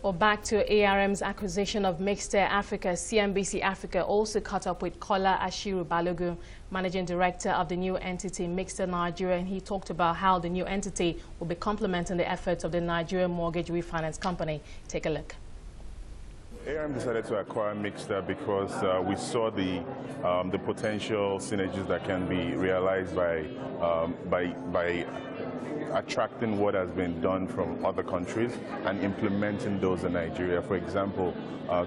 Well, back to ARM's acquisition of Mixta Africa, CNBC Africa also caught up with Kola Ashiru-Balogun, Managing Director of the new entity Mixta Nigeria, and he talked about how the new entity will be complementing the efforts of the Nigerian mortgage refinance company. Take a look. ARM decided to acquire Mixta because we saw the potential synergies that can be realized by attracting what has been done from other countries and implementing those in Nigeria. For example,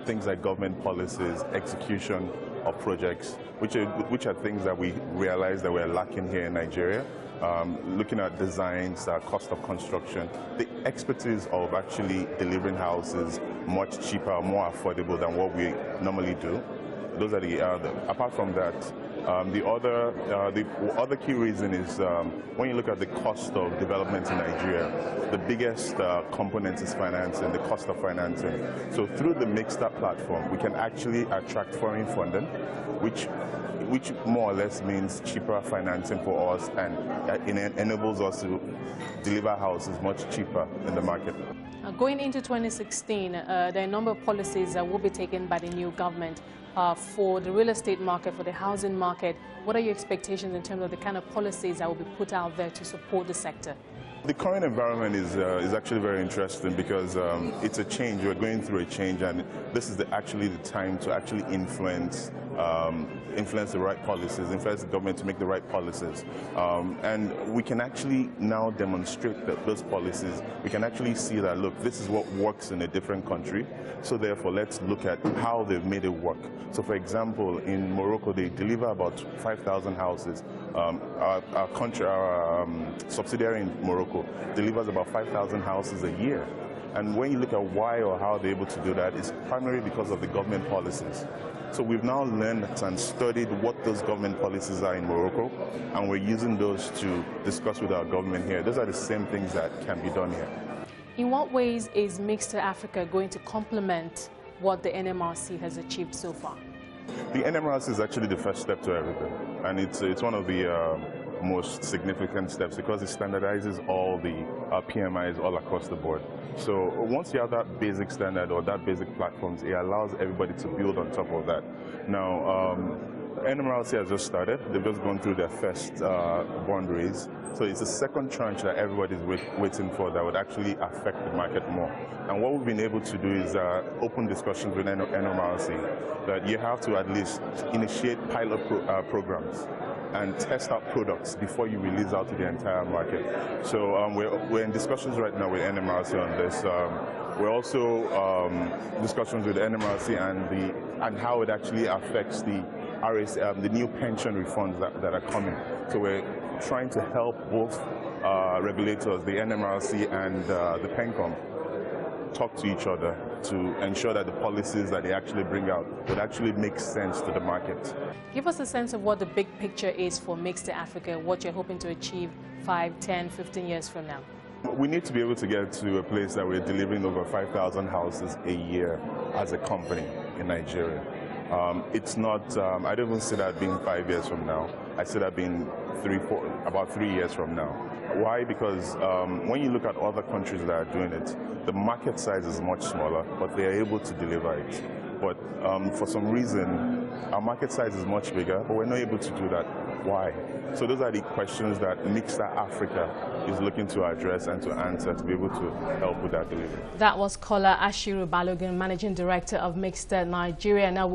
things like government policies, execution of projects, which are things that we realized that we're lacking here in Nigeria. Looking at designs, cost of construction, the expertise of actually delivering houses much cheaper, more affordable than what we normally do. Those are apart from that, the other key reason is when you look at the cost of development in Nigeria, the biggest component is financing, the cost of financing. So through the Mixta platform, we can actually attract foreign funding, which more or less means cheaper financing for us, and it enables us to deliver houses much cheaper in the market. Going into 2016, there are a number of policies that will be taken by the new government for the real estate market, for the housing market. What are your expectations in terms of the kind of policies that will be put out there to support the sector? The current environment is actually very interesting because it's a change. We're going through a change, and this is actually the time to actually influence the right policies, influence the government to make the right policies. And we can actually now demonstrate that those policies, we can actually see that, look, this is what works in a different country, so therefore let's look at how they've made it work. So for example, in Morocco, they deliver about 5,000 houses. Our subsidiary in Morocco delivers about 5,000 houses a year. And when you look at why or how they're able to do that, it's primarily because of the government policies. So we've now learned and studied what those government policies are in Morocco, and we're using those to discuss with our government here. Those are the same things that can be done here. In what ways is Mixta Africa going to complement what the NMRC has achieved so far? The NMRC is actually the first step to everything, and it's one of the most significant steps because it standardizes all the PMIs all across the board. So once you have that basic standard or that basic platforms, it allows everybody to build on top of that. Now, NMRC has just started. They've just gone through their first bond raise. So it's the second tranche that everybody's waiting for that would actually affect the market more. And what we've been able to do is open discussions with NMRC that you have to at least initiate pilot programs and test out products before you release out to the entire market. So we're in discussions right now with NMRC on this. We're also discussions with NMRC and how it actually affects the the new pension refunds that are coming. So we're trying to help both regulators, the NMRC and the PENCOM, talk to each other to ensure that the policies that they actually bring out would actually make sense to the market. Give us a sense of what the big picture is for Mixta Africa, what you're hoping to achieve 5, 10, 15 years from now. We need to be able to get to a place that we're delivering over 5,000 houses a year as a company in Nigeria. It's not, I don't even see that being 5 years from now. I see that being about 3 years from now. Why? Because when you look at other countries that are doing it, the market size is much smaller, but they are able to deliver it. But for some reason, our market size is much bigger, but we're not able to do that. Why? So those are the questions that Mixta Africa is looking to address and to answer to be able to help with that delivery. That was Kola Ashiru-Balogun, Managing Director of Mixta Nigeria. Now